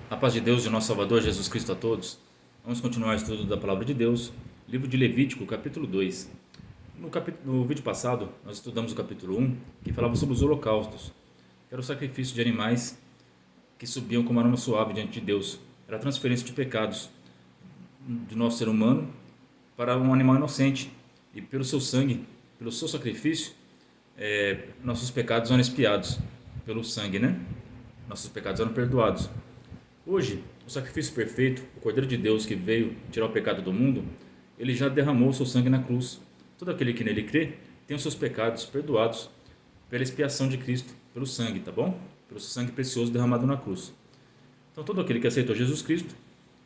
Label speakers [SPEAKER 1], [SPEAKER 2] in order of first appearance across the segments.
[SPEAKER 1] A paz de Deus e nosso Salvador Jesus Cristo a todos. Vamos continuar o estudo da Palavra de Deus, livro de Levítico, capítulo 2. No vídeo passado, nós estudamos o capítulo 1, que falava sobre os holocaustos, que era o sacrifício de animais que subiam como aroma suave diante de Deus. Era a transferência de pecados do nosso ser humano para um animal inocente. E pelo seu sangue, pelo seu sacrifício, nossos pecados eram expiados pelo sangue, né? Nossos pecados eram perdoados. Hoje, o sacrifício perfeito, o Cordeiro de Deus que veio tirar o pecado do mundo, ele já derramou o seu sangue na cruz. Todo aquele que nele crê tem os seus pecados perdoados pela expiação de Cristo, pelo sangue, tá bom? Pelo seu sangue precioso derramado na cruz. Então, todo aquele que aceitou Jesus Cristo,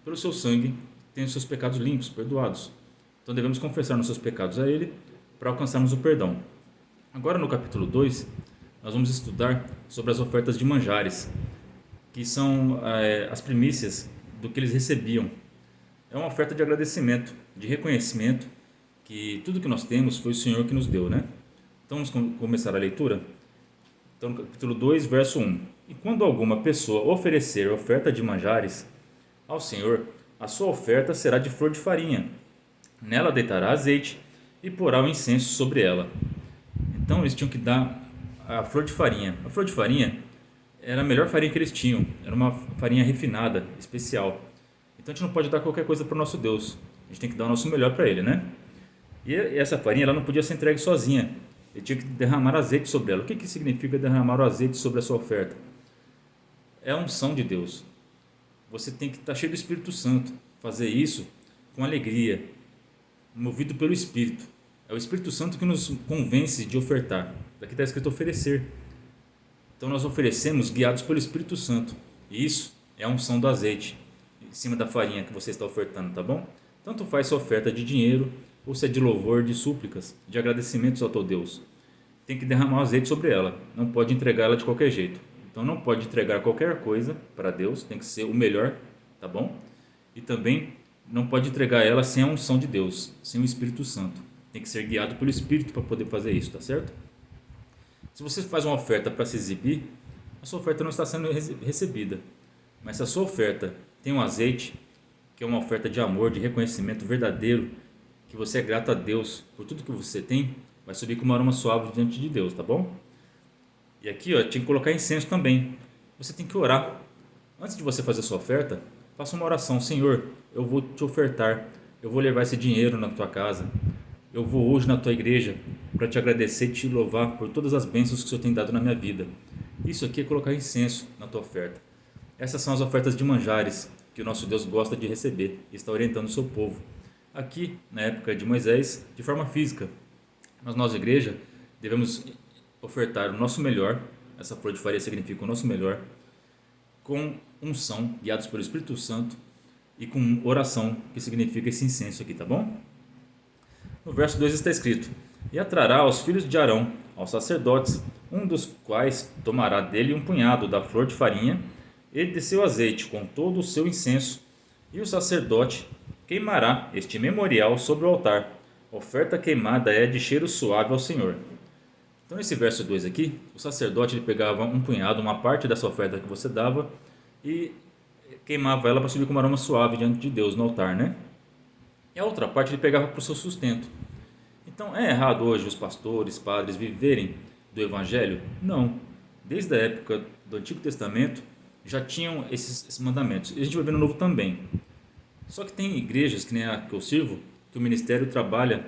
[SPEAKER 1] pelo seu sangue, tem os seus pecados limpos, perdoados. Então, devemos confessar nossos pecados a Ele para alcançarmos o perdão. Agora, no capítulo 2, nós vamos estudar sobre as ofertas de manjares, que são as primícias do que eles recebiam. É uma oferta de agradecimento, de reconhecimento que tudo que nós temos foi o Senhor que nos deu, né? Então vamos começar a leitura? Então no capítulo 2, verso 1. E quando alguma pessoa oferecer oferta de manjares ao Senhor, a sua oferta será de flor de farinha. Nela deitará azeite e porá o incenso sobre ela. Então eles tinham que dar a flor de farinha. A flor de farinha era a melhor farinha que eles tinham. Era uma farinha refinada, especial. Então a gente não pode dar qualquer coisa para o nosso Deus. A gente tem que dar o nosso melhor para Ele, né? E essa farinha ela não podia ser entregue sozinha. Ele tinha que derramar azeite sobre ela. O que significa derramar o azeite sobre a sua oferta? É a unção de Deus. Você tem que estar cheio do Espírito Santo. Fazer isso com alegria, movido pelo Espírito. É o Espírito Santo que nos convence de ofertar. Daqui está escrito oferecer. Então nós oferecemos guiados pelo Espírito Santo. E isso é a unção do azeite em cima da farinha que você está ofertando, tá bom? Tanto faz sua oferta de dinheiro, ou se é de louvor, de súplicas, de agradecimentos ao teu Deus. Tem que derramar o azeite sobre ela. Não pode entregar ela de qualquer jeito. Então não pode entregar qualquer coisa para Deus. Tem que ser o melhor, tá bom? E também não pode entregar ela sem a unção de Deus, sem o Espírito Santo. Tem que ser guiado pelo Espírito para poder fazer isso, tá certo? Se você faz uma oferta para se exibir, a sua oferta não está sendo recebida. Mas se a sua oferta tem um azeite, que é uma oferta de amor, de reconhecimento verdadeiro, que você é grato a Deus por tudo que você tem, vai subir com uma aroma suave diante de Deus, tá bom? E aqui, ó, tinha que colocar incenso também. Você tem que orar. Antes de você fazer a sua oferta, faça uma oração. Senhor, eu vou te ofertar. Eu vou levar esse dinheiro na tua casa. Eu vou hoje na tua igreja para te agradecer e te louvar por todas as bênçãos que o Senhor tem dado na minha vida. Isso aqui é colocar incenso na tua oferta. Essas são as ofertas de manjares que o nosso Deus gosta de receber e está orientando o seu povo. Aqui, na época de Moisés, de forma física. Mas nós, igreja, devemos ofertar o nosso melhor. Essa flor de farinha significa o nosso melhor, com unção, guiados pelo Espírito Santo, e com oração, que significa esse incenso aqui, tá bom? No verso 2 está escrito: E atrará aos filhos de Arão, aos sacerdotes, um dos quais tomará dele um punhado da flor de farinha e de seu azeite com todo o seu incenso, e o sacerdote queimará este memorial sobre o altar. Oferta queimada é de cheiro suave ao Senhor. Então nesse verso 2 aqui, o sacerdote ele pegava um punhado, uma parte dessa oferta que você dava, e queimava ela para subir com um aroma suave diante de Deus no altar, né? E a outra parte ele pegava para o seu sustento. Então é errado hoje os pastores, padres viverem do Evangelho? Não. Desde a época do Antigo Testamento já tinham esses mandamentos. E a gente vai ver no Novo também. Só que tem igrejas, que nem a que eu sirvo, que o ministério trabalha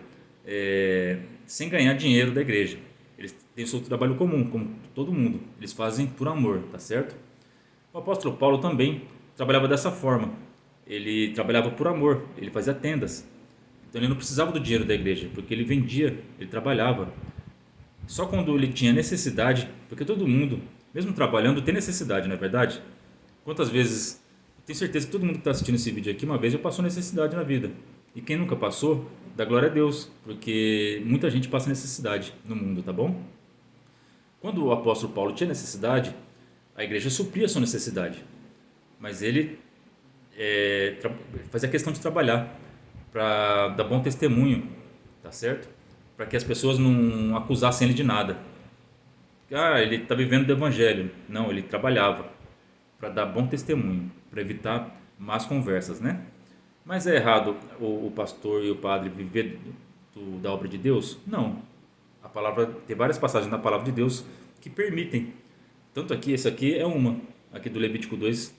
[SPEAKER 1] sem ganhar dinheiro da igreja. Eles têm o seu trabalho comum, como todo mundo. Eles fazem por amor, tá certo? O apóstolo Paulo também trabalhava dessa forma. Ele trabalhava por amor, ele fazia tendas. Então ele não precisava do dinheiro da igreja, porque ele vendia, ele trabalhava. Só quando ele tinha necessidade, porque todo mundo, mesmo trabalhando, tem necessidade, não é verdade? Quantas vezes, eu tenho certeza que todo mundo que está assistindo esse vídeo aqui, uma vez já passou necessidade na vida. E quem nunca passou, dá glória a Deus, porque muita gente passa necessidade no mundo, tá bom? Quando o apóstolo Paulo tinha necessidade, a igreja supria a sua necessidade. Mas ele fazia questão de trabalhar para dar bom testemunho, tá certo? Para que as pessoas não acusassem ele de nada. Ah, ele está vivendo do evangelho. Não, ele trabalhava. para dar bom testemunho, para evitar más conversas, né? Mas é errado o pastor e o padre viver da obra de Deus? Não. A palavra tem várias passagens na palavra de Deus que permitem. Tanto aqui, essa aqui é uma, aqui do Levítico 2,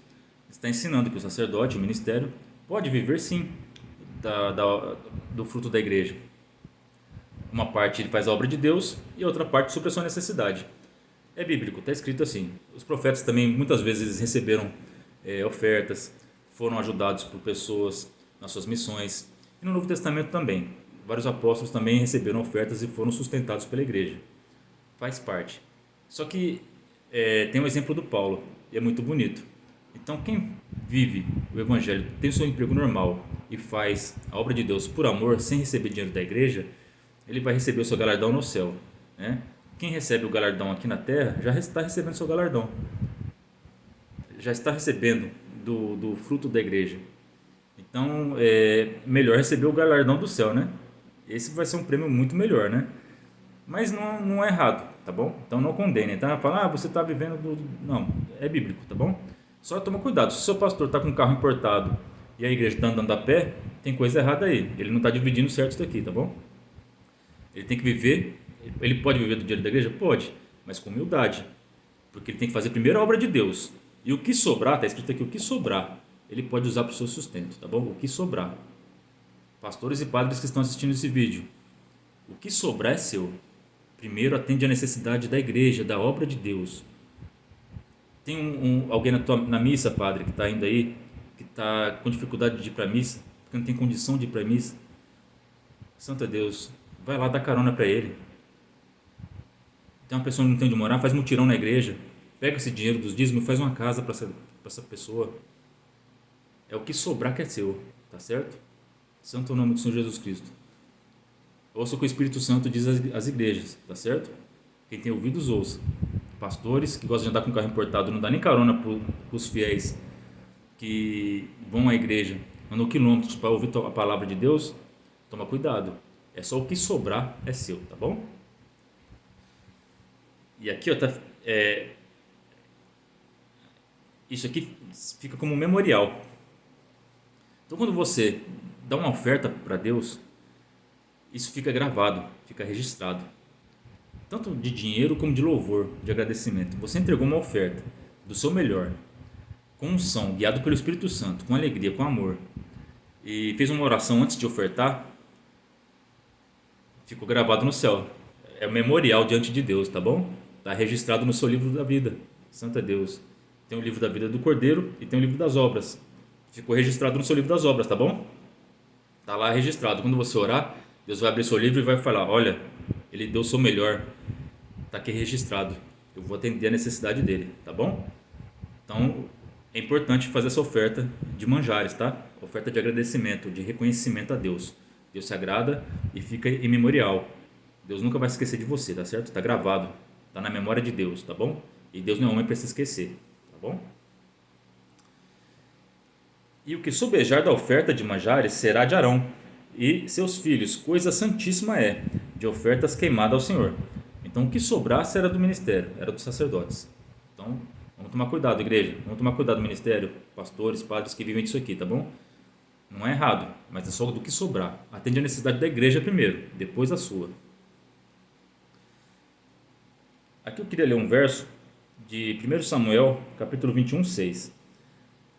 [SPEAKER 1] está ensinando que o sacerdote, o ministério, pode viver sim do fruto da igreja. Uma parte ele faz a obra de Deus e outra parte sobre a sua necessidade. É bíblico, está escrito assim. Os profetas também muitas vezes receberam ofertas, foram ajudados por pessoas nas suas missões. E no Novo Testamento também. Vários apóstolos também receberam ofertas e foram sustentados pela igreja. Faz parte. Só que tem o exemplo do Paulo, e é muito bonito. Então, quem vive o evangelho, tem o seu emprego normal e faz a obra de Deus por amor, sem receber dinheiro da igreja, ele vai receber o seu galardão no céu, né? Quem recebe o galardão aqui na terra já está recebendo o seu galardão, já está recebendo do fruto da igreja. Então, é melhor receber o galardão do céu, né? Esse vai ser um prêmio muito melhor, né? Mas não é errado, tá bom? Então não condene, tá? Fala, você está vivendo Não, é bíblico, tá bom? Só toma cuidado, se o seu pastor está com um carro importado e a igreja está andando a pé, tem coisa errada aí. Ele não está dividindo certo isso daqui, tá bom? Ele tem que viver, ele pode viver do dinheiro da igreja? Pode, mas com humildade. Porque ele tem que fazer primeiro a obra de Deus. E o que sobrar, está escrito aqui, o que sobrar, ele pode usar para o seu sustento, tá bom? O que sobrar. Pastores e padres que estão assistindo esse vídeo, o que sobrar é seu. Primeiro atende a necessidade da igreja, da obra de Deus. Tem alguém na missa, padre, que está indo aí, que está com dificuldade de ir para a missa, porque não tem condição de ir para a missa. Santo Deus, vai lá dar carona para ele. Tem uma pessoa que não tem onde morar, faz mutirão na igreja, pega esse dinheiro dos dízimos e faz uma casa para essa pessoa. É o que sobrar que é seu, tá certo? Santo é o nome do Senhor Jesus Cristo. Ouça o que o Espírito Santo diz às igrejas, tá certo? Quem tem ouvidos, ouça. Pastores que gostam de andar com carro importado, não dá nem carona para os fiéis que vão à igreja, andam quilômetros para ouvir a palavra de Deus, toma cuidado. É só o que sobrar é seu, tá bom? E aqui, ó, isso aqui fica como um memorial. Então, quando você dá uma oferta para Deus, isso fica gravado, fica registrado. Tanto de dinheiro como de louvor, de agradecimento. Você entregou uma oferta do seu melhor, com unção, guiado pelo Espírito Santo, com alegria, com amor, e fez uma oração antes de ofertar, ficou gravado no céu. É um memorial diante de Deus, tá bom? Está registrado no seu livro da vida. Santo é Deus. Tem o livro da vida do Cordeiro e tem o livro das obras. Ficou registrado no seu livro das obras, tá bom? Tá lá registrado. Quando você orar, Deus vai abrir seu livro e vai falar: olha, ele deu o seu melhor, tá aqui registrado, eu vou atender a necessidade dele, tá bom? Então é importante fazer essa oferta de manjares, tá? Oferta de agradecimento, de reconhecimento a Deus. Deus se agrada e fica imemorial. Deus nunca vai esquecer de você, tá certo? Tá gravado, tá na memória de Deus, tá bom? E Deus não é homem para se esquecer, tá bom? E o que sobejar da oferta de manjares será de Arão e seus filhos, coisa santíssima é, de ofertas queimadas ao Senhor. Então o que sobrar será do ministério, era dos sacerdotes. Então vamos tomar cuidado, igreja, vamos tomar cuidado, ministério, pastores, padres que vivem disso aqui, tá bom? Não é errado, mas é só do que sobrar. Atende a necessidade da igreja primeiro, depois a sua. Aqui eu queria ler um verso de 1 Samuel, capítulo 21, 6.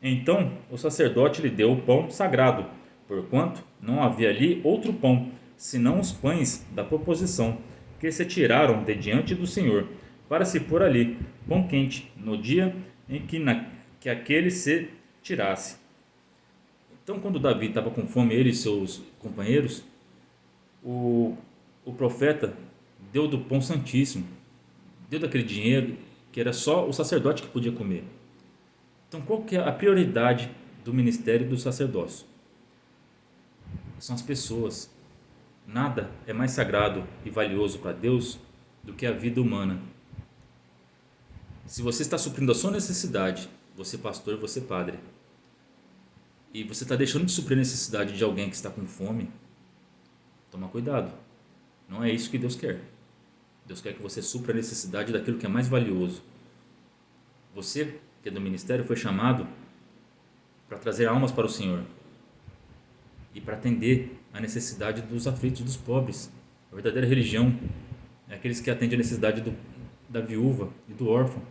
[SPEAKER 1] Então o sacerdote lhe deu o pão sagrado, porquanto não havia ali outro pão, senão os pães da proposição, que se tiraram de diante do Senhor, para se pôr ali pão quente, no dia em que aquele se tirasse. Então, quando Davi estava com fome, ele e seus companheiros, o profeta deu do pão santíssimo, deu daquele dinheiro que era só o sacerdote que podia comer. Então, qual que é a prioridade do ministério do sacerdócio? São as pessoas. Nada é mais sagrado e valioso para Deus do que a vida humana. Se você está suprindo a sua necessidade, você pastor, você padre, e você está deixando de suprir a necessidade de alguém que está com fome, toma cuidado. Não é isso que Deus quer. Deus quer que você supra a necessidade daquilo que é mais valioso. Você que é do ministério, foi chamado para trazer almas para o Senhor e para atender a necessidade dos aflitos, dos pobres. A verdadeira religião é aqueles que atendem a necessidade da viúva e do órfão,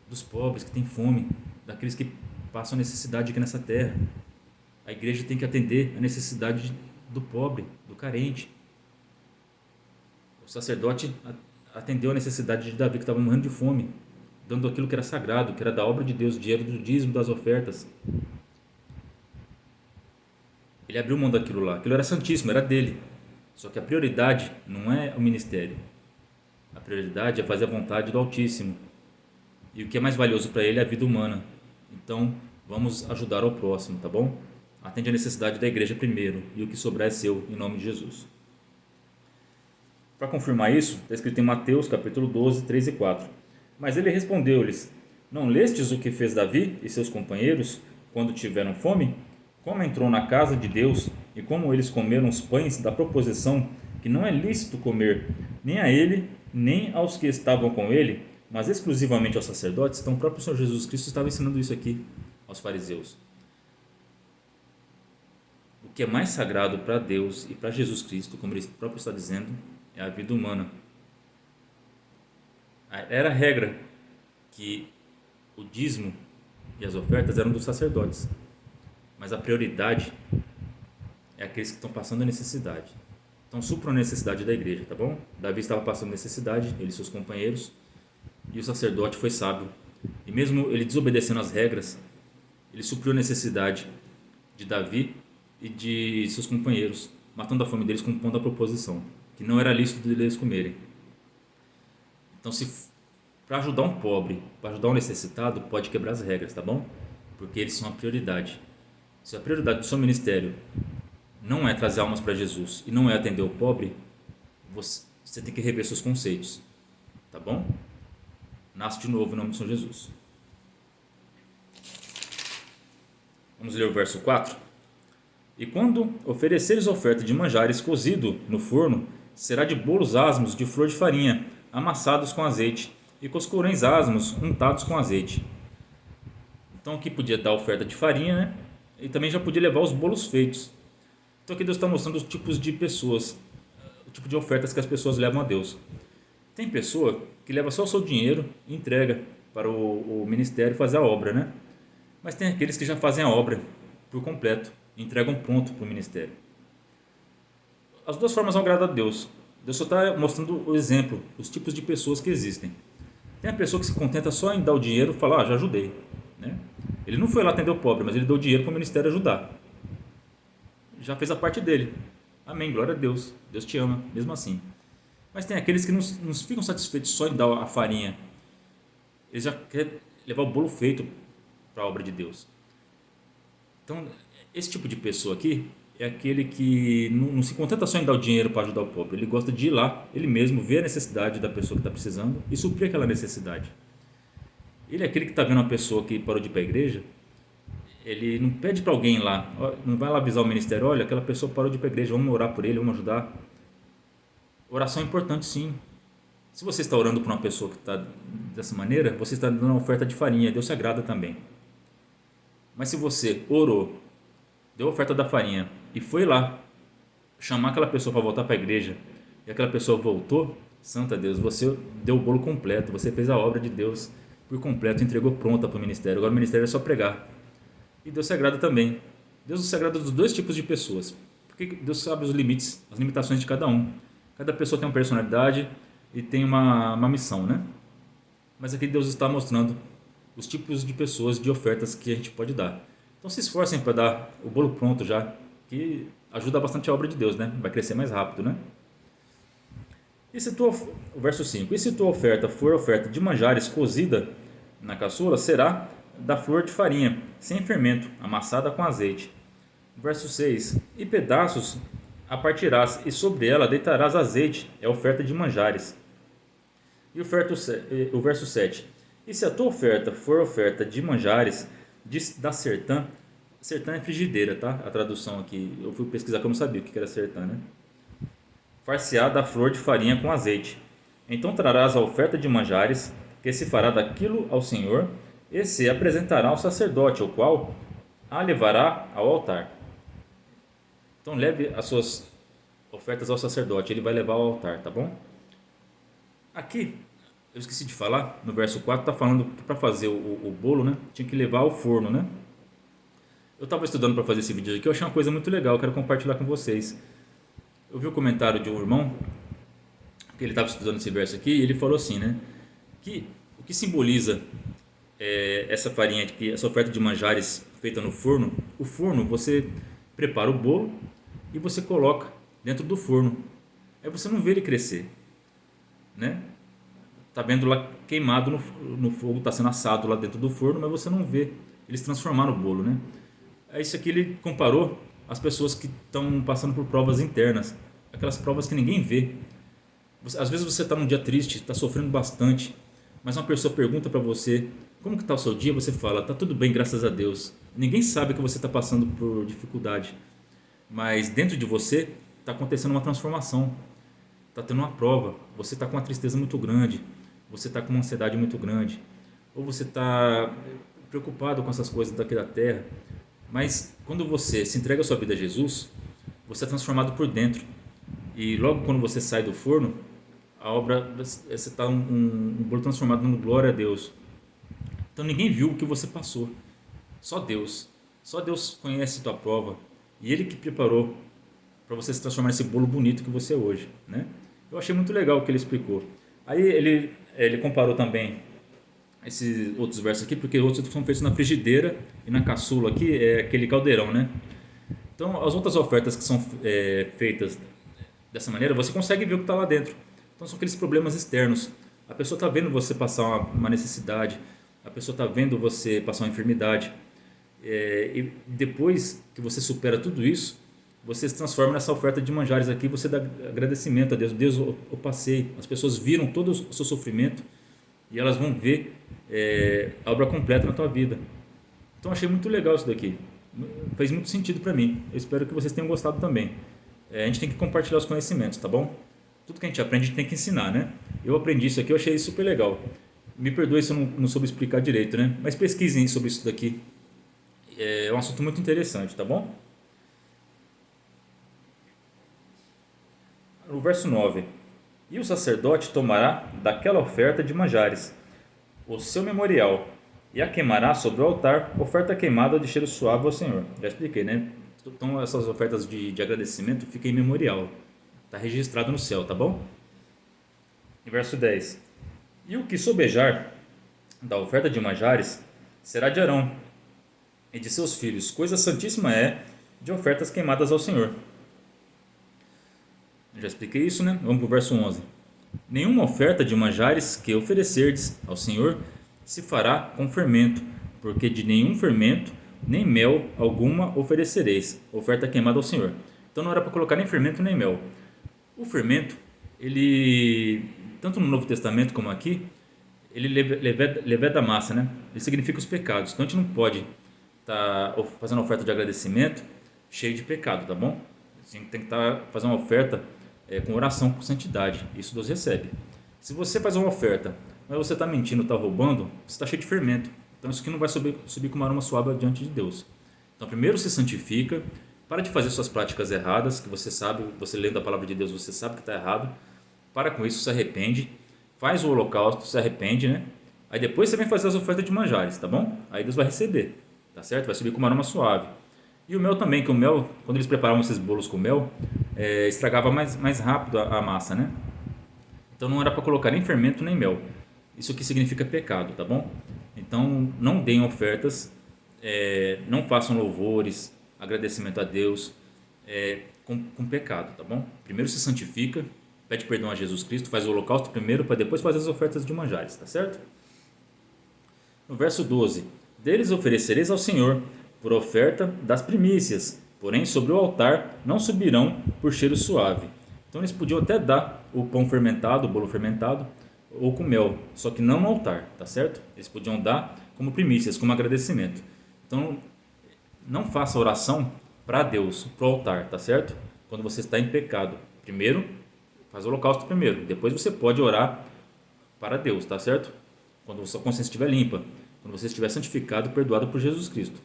[SPEAKER 1] dos pobres que têm fome, daqueles que passam necessidade aqui nessa terra. A igreja tem que atender a necessidade do pobre, do carente. O sacerdote atendeu a necessidade de Davi, que estava morrendo de fome, dando aquilo que era sagrado, que era da obra de Deus, o dinheiro do dízimo, das ofertas. Ele abriu mão daquilo lá. Aquilo era santíssimo, era dele. Só que a prioridade não é o ministério. A prioridade é fazer a vontade do Altíssimo. E o que é mais valioso para ele é a vida humana. Então, vamos ajudar ao próximo, tá bom? Atende a necessidade da igreja primeiro, e o que sobrar é seu, em nome de Jesus. Para confirmar isso, está escrito em Mateus capítulo 12, 3 e 4. Mas ele respondeu-lhes: Não lestes o que fez Davi e seus companheiros quando tiveram fome? Como entrou na casa de Deus e como eles comeram os pães da proposição, que não é lícito comer nem a ele, nem aos que estavam com ele, mas exclusivamente aos sacerdotes. Então o próprio Senhor Jesus Cristo estava ensinando isso aqui aos fariseus. O que é mais sagrado para Deus e para Jesus Cristo, como ele próprio está dizendo, é a vida humana. Era a regra que o dízimo e as ofertas eram dos sacerdotes, mas a prioridade é aqueles que estão passando a necessidade. Então supram a necessidade da igreja, tá bom? Davi estava passando necessidade, ele e seus companheiros, e o sacerdote foi sábio, e mesmo ele desobedecendo as regras, ele supriu a necessidade de Davi e de seus companheiros, matando a fome deles com o pão da proposição, que não era lícito deles comerem. Então, se para ajudar um pobre, para ajudar um necessitado, pode quebrar as regras, tá bom? Porque eles são a prioridade. Se a prioridade do seu ministério não é trazer almas para Jesus e não é atender o pobre, você tem que rever seus conceitos, tá bom? Nasce de novo em nome de São Jesus. Vamos ler o verso 4. E quando ofereceres oferta de manjares cozido no forno, será de bolos asmos de flor de farinha, amassados com azeite, e coscorões asmos untados com azeite. Então aqui podia dar oferta de farinha, né? E também já podia levar os bolos feitos. Então aqui Deus está mostrando os tipos de pessoas, o tipo de ofertas que as pessoas levam a Deus. Tem pessoa que leva só o seu dinheiro e entrega para o ministério fazer a obra, né? Mas tem aqueles que já fazem a obra por completo, entregam pronto para o ministério. As duas formas vão agradar a Deus. Deus só está mostrando o exemplo, os tipos de pessoas que existem. Tem a pessoa que se contenta só em dar o dinheiro e falar, já ajudei, né? Ele não foi lá atender o pobre, mas ele deu dinheiro para o ministério ajudar. Já fez a parte dele. Amém, glória a Deus. Deus te ama, mesmo assim. Mas tem aqueles que não ficam satisfeitos só em dar a farinha. Eles já querem levar o bolo feito para a obra de Deus. Então, esse tipo de pessoa aqui é aquele que não se contenta só em dar o dinheiro para ajudar o pobre. Ele gosta de ir lá, ele mesmo, ver a necessidade da pessoa que está precisando e suprir aquela necessidade. Ele é aquele que está vendo uma pessoa que parou de ir para a igreja, ele não pede para alguém lá, não vai lá avisar o ministério, olha, aquela pessoa parou de ir para a igreja, vamos orar por ele, vamos ajudar. Oração é importante, sim. Se você está orando por uma pessoa que está dessa maneira, você está dando uma oferta de farinha, Deus se agrada também. Mas se você orou, deu a oferta da farinha e foi lá chamar aquela pessoa para voltar para a igreja e aquela pessoa voltou, santo Deus, você deu o bolo completo, você fez a obra de Deus por completo, entregou pronta para o ministério. Agora o ministério é só pregar. E Deus se agrada também. Deus se agrada dos dois tipos de pessoas, porque Deus sabe os limites, as limitações de cada um. Cada pessoa tem uma personalidade e tem uma missão, né? Mas aqui Deus está mostrando os tipos de pessoas, de ofertas que a gente pode dar. Então se esforcem para dar o bolo pronto já, que ajuda bastante a obra de Deus, né? Vai crescer mais rápido, né? O verso 5. E se tua oferta for oferta de manjares cozida na caçula, será da flor de farinha, sem fermento, amassada com azeite. Verso 6. E pedaços a partirás, e sobre ela deitarás azeite, é oferta de manjares. E o verso 7. E se a tua oferta for oferta de manjares, da sertã, sertã é frigideira, tá? A tradução aqui, eu fui pesquisar que eu não sabia o que era sertã, né? Far-se-á da flor de farinha com azeite. Então trarás a oferta de manjares, que se fará daquilo ao Senhor, esse apresentará ao sacerdote, o qual a levará ao altar. Então leve as suas ofertas ao sacerdote, ele vai levar ao altar, tá bom? Aqui, eu esqueci de falar, no verso 4 está falando que para fazer o bolo, né, tinha que levar ao forno, né? Eu estava estudando para fazer esse vídeo aqui, eu achei uma coisa muito legal, eu quero compartilhar com vocês. Eu vi o comentário de um irmão, que ele estava estudando esse verso aqui, e ele falou assim, né, que o que simboliza essa farinha, essa oferta de manjares feita no forno, o forno você prepara o bolo e você coloca dentro do forno. Aí você não vê ele crescer, né? Tá vendo lá queimado no fogo, tá sendo assado lá dentro do forno, mas você não vê eles transformaram o bolo, né? É isso aqui, ele comparou as pessoas que estão passando por provas internas, aquelas provas que ninguém vê. Às vezes você está num dia triste, está sofrendo bastante, mas uma pessoa pergunta para você como que está o seu dia, você fala, tá tudo bem, graças a Deus. Ninguém sabe que você está passando por dificuldade, mas dentro de você está acontecendo uma transformação, está tendo uma prova, você está com uma tristeza muito grande, você está com uma ansiedade muito grande, ou você está preocupado com essas coisas daqui da terra, mas quando você se entrega a sua vida a Jesus, você é transformado por dentro, e logo quando você sai do forno, a obra, você está um bolo transformado no glória a Deus. Então ninguém viu o que você passou, só Deus. Só Deus conhece a tua prova e Ele que preparou para você se transformar nesse bolo bonito que você é hoje, né? Eu achei muito legal o que ele explicou. Aí ele comparou também esses outros versos aqui, porque outros são feitos na frigideira e na caçula aqui é aquele caldeirão, né? Então as outras ofertas que são feitas dessa maneira, você consegue ver o que está lá dentro. Então são aqueles problemas externos. A pessoa está vendo você passar uma necessidade, a pessoa está vendo você passar uma enfermidade. E depois que você supera tudo isso, você se transforma nessa oferta de manjares aqui, você dá agradecimento a Deus. Deus, eu passei. As pessoas viram todo o seu sofrimento e elas vão ver a obra completa na tua vida. Então achei muito legal isso daqui. Fez muito sentido para mim. Eu espero que vocês tenham gostado também. A gente tem que compartilhar os conhecimentos, tá bom? Tudo que a gente aprende, a gente tem que ensinar, né? Eu aprendi isso aqui, eu achei super legal. Me perdoe se eu não soube explicar direito, né? Mas pesquisem sobre isso daqui. É um assunto muito interessante, tá bom? No verso 9: E o sacerdote tomará daquela oferta de manjares o seu memorial e a queimará sobre o altar, oferta queimada de cheiro suave ao Senhor. Já expliquei, né? Então essas ofertas de agradecimento ficam em memorial. Está registrado no céu, tá bom? Em verso 10: E o que sobejar da oferta de manjares será de Arão e de seus filhos. Coisa santíssima é de ofertas queimadas ao Senhor. Eu já expliquei isso, né? Vamos para o verso 11. Nenhuma oferta de manjares que oferecerdes ao Senhor se fará com fermento, porque de nenhum fermento nem mel alguma oferecereis, oferta queimada ao Senhor. Então não era para colocar nem fermento nem mel. O fermento, ele, tanto no Novo Testamento como aqui, ele leveda a massa, né? Ele significa os pecados. Então a gente não pode estar fazendo oferta de agradecimento cheio de pecado, tá bom? A gente tem que estar fazendo uma oferta com oração, com santidade. Isso Deus recebe. Se você faz uma oferta, mas você está mentindo, está roubando, você está cheio de fermento. Então isso aqui não vai subir com uma aroma suave diante de Deus. Então primeiro se santifica, para de fazer suas práticas erradas, que você sabe, você lendo a palavra de Deus, você sabe que está errado. Para com isso, se arrepende, faz o holocausto, se arrepende, né? Aí depois você vem fazer as ofertas de manjares, tá bom? Aí Deus vai receber, tá certo? Vai subir com uma aroma suave. E o mel também, que o mel, quando eles preparavam esses bolos com mel, estragava mais rápido a massa, né? Então não era para colocar nem fermento nem mel. Isso aqui significa pecado, tá bom? Então não deem ofertas, não façam louvores, agradecimento a Deus com pecado, tá bom? Primeiro se santifica, pede perdão a Jesus Cristo, faz o holocausto primeiro para depois fazer as ofertas de manjares, tá certo? No verso 12: Deles oferecereis ao Senhor por oferta das primícias, porém sobre o altar não subirão por cheiro suave. Então eles podiam até dar o pão fermentado, o bolo fermentado, ou com mel, só que não no altar, tá certo? Eles podiam dar como primícias, como agradecimento. Então não faça oração para Deus, para o altar, tá certo? Quando você está em pecado, primeiro faz o holocausto primeiro, depois você pode orar para Deus, tá certo? Quando a sua consciência estiver limpa. quando você estiver santificado e perdoado por Jesus Cristo.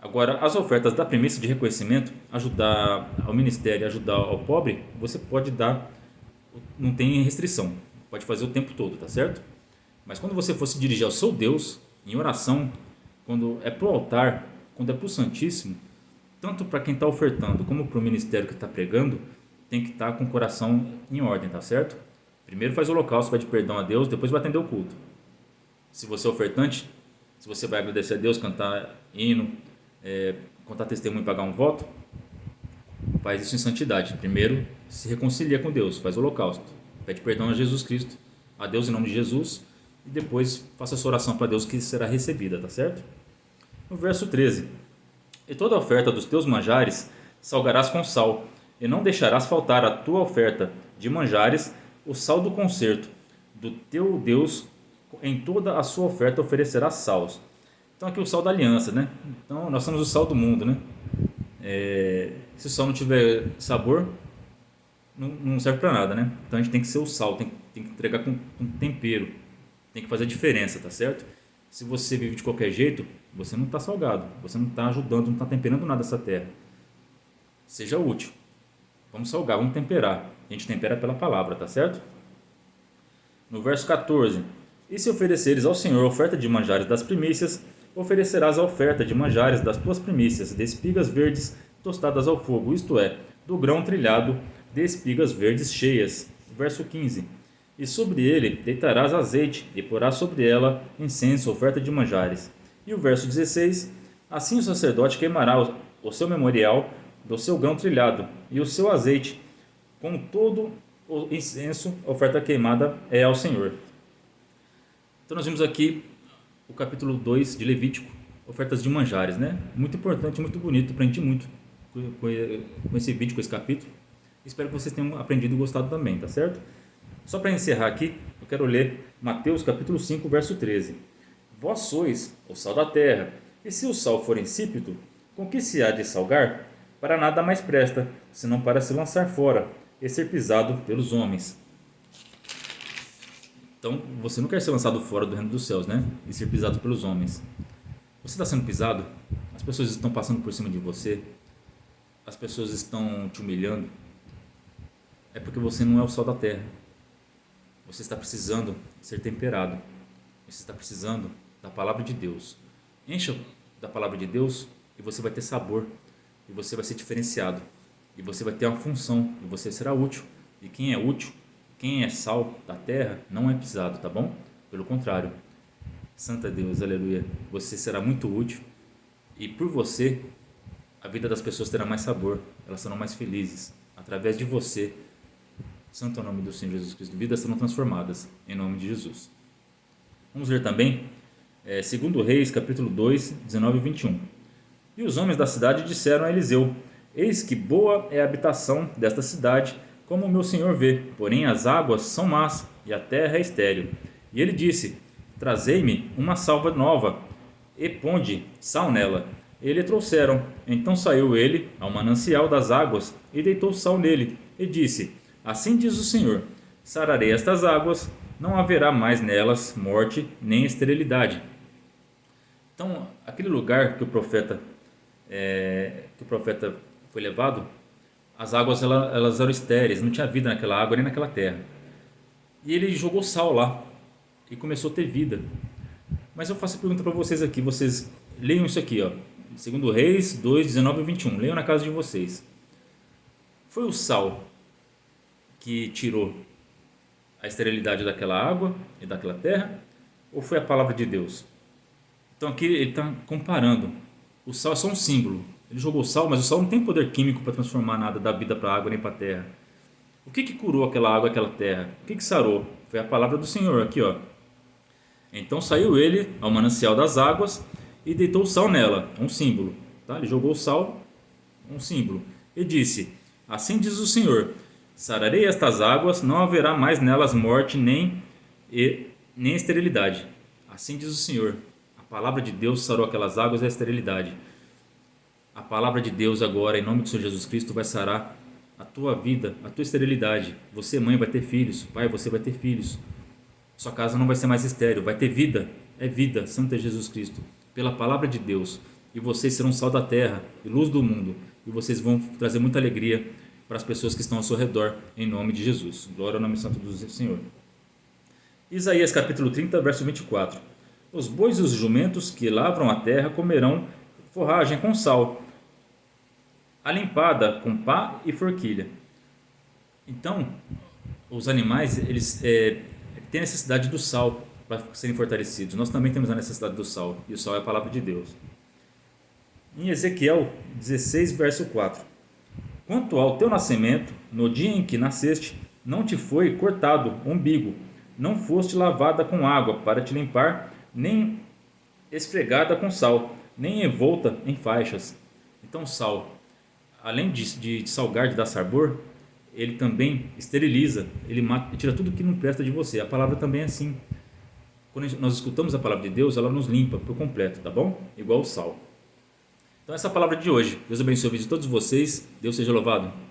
[SPEAKER 1] Agora, as ofertas da primícia de reconhecimento, ajudar ao ministério, ajudar ao pobre, você pode dar, não tem restrição, pode fazer o tempo todo, tá certo? Mas quando você for se dirigir ao seu Deus, em oração, quando é para o altar, quando é para o Santíssimo, tanto para quem está ofertando como para o ministério que está pregando, tem que estar com o coração em ordem, tá certo? Primeiro faz o holocausto, pede perdão a Deus, depois vai atender o culto. Se você é ofertante, se você vai agradecer a Deus, cantar hino, contar testemunho e pagar um voto, faz isso em santidade. Primeiro se reconcilia com Deus, faz o holocausto, pede perdão a Jesus Cristo, a Deus em nome de Jesus, e depois faça a sua oração para Deus que será recebida, tá certo? No verso 13: e toda a oferta dos teus manjares salgarás com sal, e não deixarás faltar a tua oferta de manjares, o sal do concerto do teu Deus, em toda a sua oferta oferecerás saus. Então aqui o sal da aliança, né? Então nós somos o sal do mundo, né? Se o sal não tiver sabor, não serve para nada, né? Então a gente tem que ser o sal, tem que entregar com tempero, tem que fazer a diferença, tá certo? Se você vive de qualquer jeito, você não está salgado, você não está ajudando, não está temperando nada essa terra. Seja útil. Vamos salgar, vamos temperar. A gente tempera pela palavra, tá certo? No verso 14: e se ofereceres ao Senhor oferta de manjares das primícias, oferecerás a oferta de manjares das tuas primícias, de espigas verdes tostadas ao fogo, isto é, do grão trilhado de espigas verdes cheias. Verso 15: e sobre ele deitarás azeite, e porás sobre ela incenso, oferta de manjares. E o verso 16: assim o sacerdote queimará o seu memorial do seu grão trilhado, e o seu azeite, com todo o incenso, oferta queimada é ao Senhor. Então nós vimos aqui o capítulo 2 de Levítico, ofertas de manjares, né? Muito importante, muito bonito, aprendi muito com esse vídeo, com esse capítulo. Espero que vocês tenham aprendido e gostado também, tá certo? Só para encerrar aqui, eu quero ler Mateus capítulo 5, verso 13. Vós sois o sal da terra, e se o sal for insípido, com que se há de salgar? Para nada mais presta, senão para se lançar fora e ser pisado pelos homens. Então, você não quer ser lançado fora do reino dos céus, né? E ser pisado pelos homens. Você está sendo pisado? As pessoas estão passando por cima de você? As pessoas estão te humilhando? É porque você não é o sal da terra. Você está precisando ser temperado. Você está precisando da palavra de Deus. Encha da palavra de Deus e você vai ter sabor. E você vai ser diferenciado. E você vai ter uma função. E você será útil. E quem é útil, quem é sal da terra, não é pisado, tá bom? Pelo contrário. Santa Deus, aleluia. Você será muito útil. E por você, a vida das pessoas terá mais sabor. Elas serão mais felizes. Através de você. Santo é o nome do Senhor Jesus Cristo. Vidas serão transformadas. Em nome de Jesus. Vamos ler também 2 Reis, capítulo 2, 19 e 21. E os homens da cidade disseram a Eliseu: eis que boa é a habitação desta cidade, como o meu senhor vê, porém as águas são más e a terra é estéril. E ele disse: trazei-me uma salva nova e ponde sal nela. E lhe trouxeram. Então saiu ele ao manancial das águas e deitou sal nele e disse: assim diz o Senhor: sararei estas águas, não haverá mais nelas morte nem esterilidade. Então, aquele lugar que o profeta foi levado, as águas elas eram estéreis, não tinha vida naquela água nem naquela terra. E ele jogou sal lá e começou a ter vida. Mas eu faço a pergunta para vocês aqui, vocês leiam isso aqui, ó, 2 Reis 2, 19 e 21, leiam na casa de vocês. Foi o sal que tirou a esterilidade daquela água e daquela terra, ou foi a palavra de Deus? Então aqui ele está comparando. O sal é só um símbolo. Ele jogou sal, mas o sal não tem poder químico para transformar nada da vida para a água nem para a terra. O que curou aquela água, aquela terra? O que sarou? Foi a palavra do Senhor aqui, ó. Então saiu ele ao manancial das águas e deitou o sal nela, um símbolo. Tá? Ele jogou o sal, um símbolo. E disse: assim diz o Senhor: sararei estas águas, não haverá mais nelas morte nem esterilidade. Assim diz o Senhor. A palavra de Deus sarou aquelas águas e a esterilidade. A palavra de Deus agora, em nome do Senhor Jesus Cristo, vai sarar a tua vida, a tua esterilidade. Você, mãe, vai ter filhos. Pai, você vai ter filhos. Sua casa não vai ser mais estéril, vai ter vida. é vida, santo é Jesus Cristo, pela palavra de Deus. E vocês serão sal da terra e luz do mundo. E vocês vão trazer muita alegria para as pessoas que estão ao seu redor, em nome de Jesus. Glória ao nome santo do Senhor. Isaías capítulo 30, verso 24. Os bois e os jumentos que lavram a terra comerão forragem com sal, alimpada com pá e forquilha. Então, os animais, eles têm necessidade do sal para serem fortalecidos. Nós também temos a necessidade do sal, e o sal é a palavra de Deus. Em Ezequiel 16, verso 4. Quanto ao teu nascimento, no dia em que nasceste, não te foi cortado o umbigo, não foste lavada com água para te limpar, nem esfregada com sal, nem envolta em faixas. Então, sal, além de salgar, de dar sabor, ele também esteriliza, ele mata, tira tudo que não presta de você. A palavra também é assim. Quando nós escutamos a palavra de Deus, ela nos limpa por completo, tá bom? Igual o sal. Então, essa é a palavra de hoje. Deus abençoe a vida de todos vocês. Deus seja louvado.